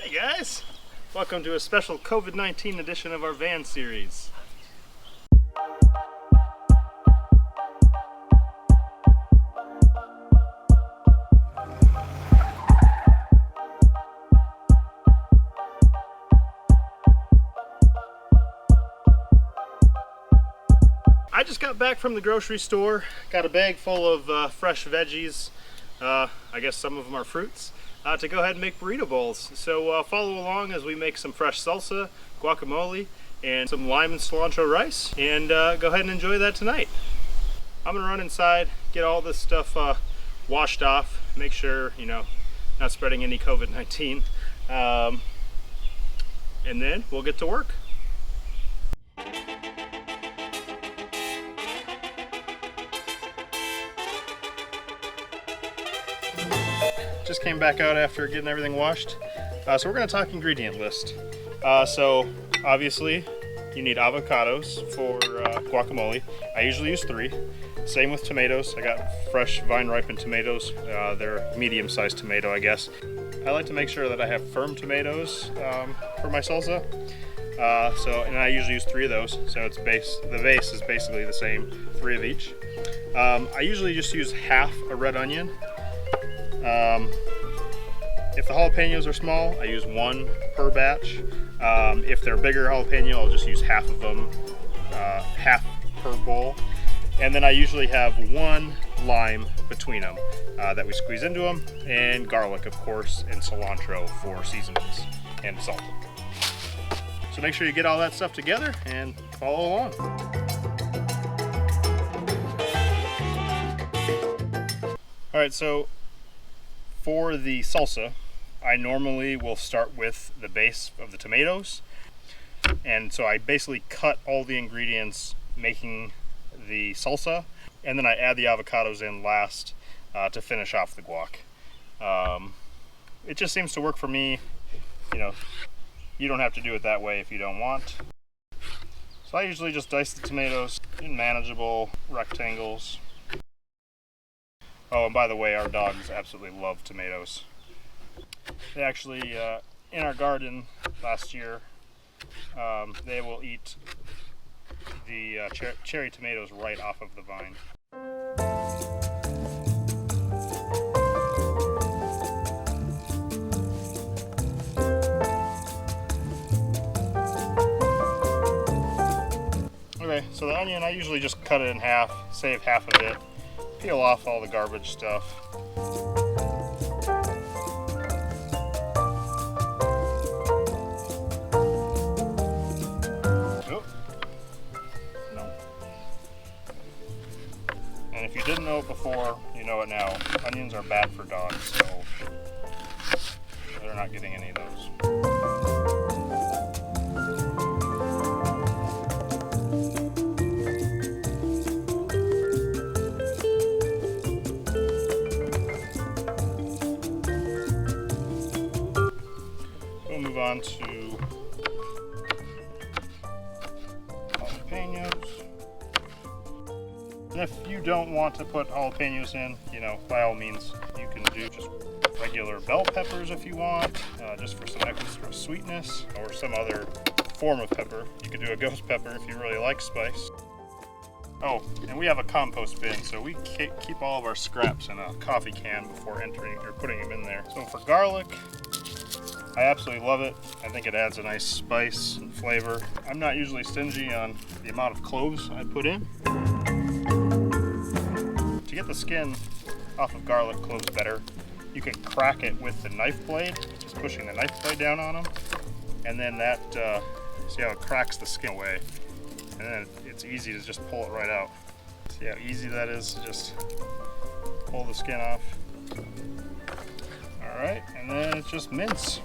Hey guys! Welcome to a special COVID-19 edition of our van series. I just got back from the grocery store, got a bag full of fresh veggies, I guess some of them are fruits, to go ahead and make burrito bowls. So follow along as we make some fresh salsa, guacamole, and some lime and cilantro rice, and go ahead and enjoy that tonight. I'm gonna run inside, get all this stuff washed off, make sure, you know, not spreading any COVID-19, and then we'll get to work. Just came back out after getting everything washed. So we're gonna talk ingredient list. So obviously you need avocados for guacamole. I usually use 3. Same with tomatoes. I got fresh vine ripened tomatoes. They're medium-sized tomato, I guess. I like to make sure that I have firm tomatoes for my salsa. And I usually use 3 of those. So it's the base is basically the same, 3 of each. I usually just use half a red onion. If the jalapeños are small, I use 1 per batch. If they're bigger jalapeno, I'll just use half of them, half per bowl. And then I usually have 1 lime between them that we squeeze into them, and garlic, of course, and cilantro for seasonings, and salt. So make sure you get all that stuff together and follow along. All right, so for the salsa, I normally will start with the base of the tomatoes. And so I basically cut all the ingredients making the salsa, and then I add the avocados in last to finish off the guac. It just seems to work for me. You know, you don't have to do it that way if you don't want. So I usually just dice the tomatoes in manageable rectangles. Oh, and by the way, our dogs absolutely love tomatoes. They actually, in our garden last year, they will eat the cherry tomatoes right off of the vine. Okay, so the onion, I usually just cut it in half, save half of it. Peel off all the garbage stuff. Oh, no. And if you didn't know it before, you know it now. Onions are bad for dogs, so they're not getting any of those. Move on to jalapenos. And if you don't want to put jalapenos in, you know, by all means, you can do just regular bell peppers if you want, just for some extra sweetness, or some other form of pepper. You could do a ghost pepper if you really like spice. Oh, and we have a compost bin, so we keep all of our scraps in a coffee can before entering or putting them in there. So for garlic, I absolutely love it. I think it adds a nice spice and flavor. I'm not usually stingy on the amount of cloves I put in. To get the skin off of garlic cloves better, you can crack it with the knife blade, just pushing the knife blade down on them. And then that, see how it cracks the skin away? And then it's easy to just pull it right out. See how easy that is to just pull the skin off? All right, and then it's just mince.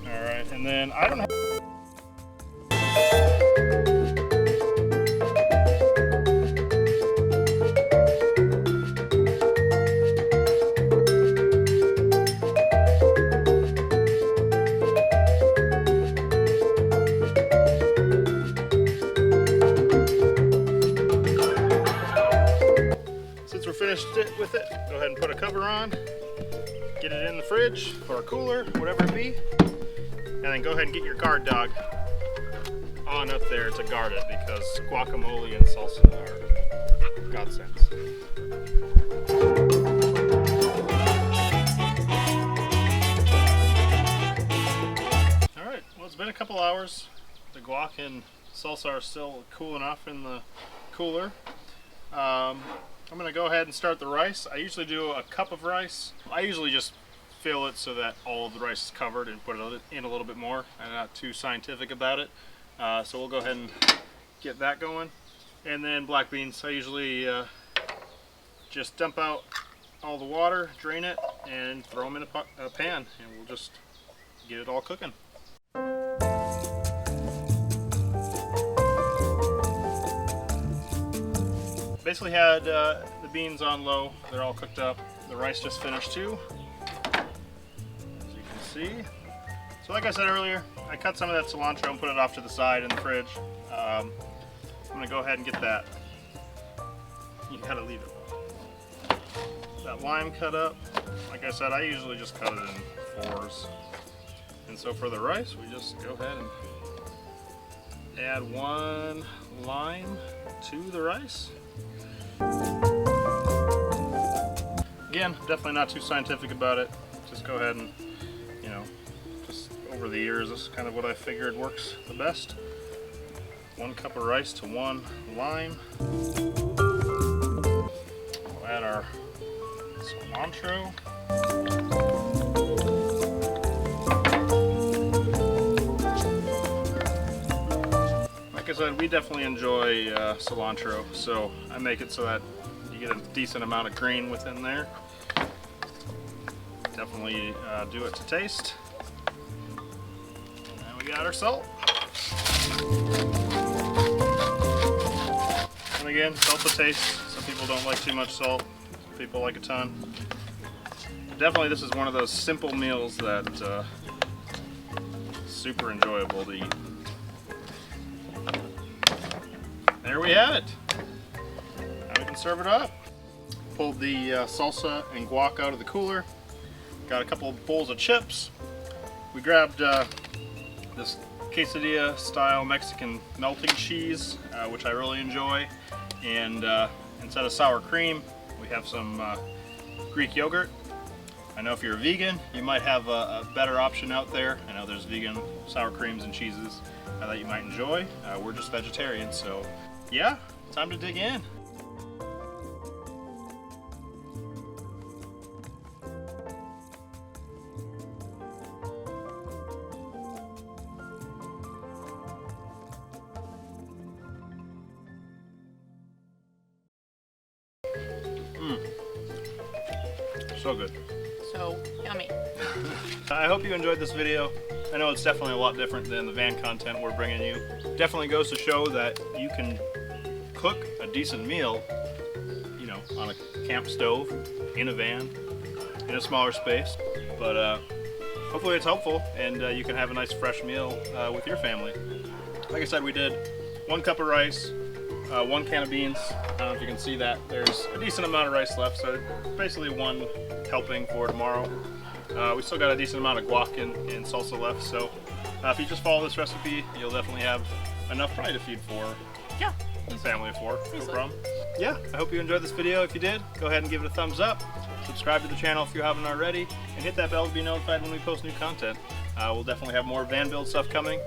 Alright, and then I don't have it with it, go ahead and put a cover on, get it in the fridge or a cooler, whatever it be, and then go ahead and get your guard dog on up there to guard it, because guacamole and salsa are godsends. Alright, well, it's been a couple hours. The guac and salsa are still cool enough in the cooler. I'm going to go ahead and start the rice. I usually do a cup of rice. I usually just fill it so that all of the rice is covered and put it in a little bit more. I'm not too scientific about it. So we'll go ahead and get that going. And then black beans, I usually just dump out all the water, drain it, and throw them in a pan, and we'll just get it all cooking. Basically had the beans on low. They're all cooked up. The rice just finished too, as you can see. So like I said earlier, I cut some of that cilantro and put it off to the side in the fridge. I'm going to go ahead and get that. You gotta leave it. That lime cut up. Like I said, I usually just cut it in 4s. And so for the rice, we just go ahead and add 1 lime to the rice. Again, definitely not too scientific about it. Just go ahead and, you know, just over the years, this is kind of what I figured works the best. 1 cup of rice to 1 lime. We'll add our cilantro. Like I said, we definitely enjoy cilantro, so I make it so that you get a decent amount of green within there. Definitely do it to taste. And we got our salt. And again, salt to taste. Some people don't like too much salt. Some people like a ton. But definitely this is one of those simple meals that super enjoyable to eat. There we have it. Now we can serve it up. Pulled the salsa and guac out of the cooler. Got a couple of bowls of chips. We grabbed this quesadilla style Mexican melting cheese, which I really enjoy. And instead of sour cream, we have some Greek yogurt. I know if you're a vegan, you might have a better option out there. I know there's vegan sour creams and cheeses that you might enjoy. We're just vegetarians, so yeah, time to dig in. So good. So yummy. I hope you enjoyed this video. I know it's definitely a lot different than the van content we're bringing you. Definitely goes to show that you can cook a decent meal, you know, on a camp stove, in a van, in a smaller space. But hopefully it's helpful and you can have a nice fresh meal with your family. Like I said, we did 1 cup of rice, 1 can of beans. I don't know if you can see that. There's a decent amount of rice left, so basically 1 helping for tomorrow. We still got a decent amount of guac and salsa left, so if you just follow this recipe, you'll definitely have enough probably to feed for a family of 4. No problem. Yeah, I hope you enjoyed this video. If you did, go ahead and give it a thumbs up. Subscribe to the channel if you haven't already, and hit that bell to be notified when we post new content. We'll definitely have more van build stuff coming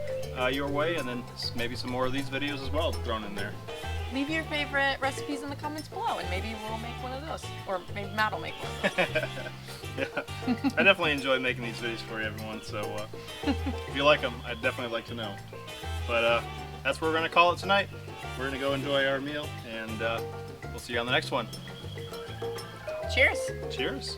your way, and then maybe some more of these videos as well thrown in there. Leave your favorite recipes in the comments below, and maybe we'll make one of those. Or maybe Matt will make one of those. Yeah, I definitely enjoy making these videos for you, everyone, so if you like them, I'd definitely like to know. But that's what we're going to call it tonight. We're going to go enjoy our meal, and we'll see you on the next one. Cheers! Cheers!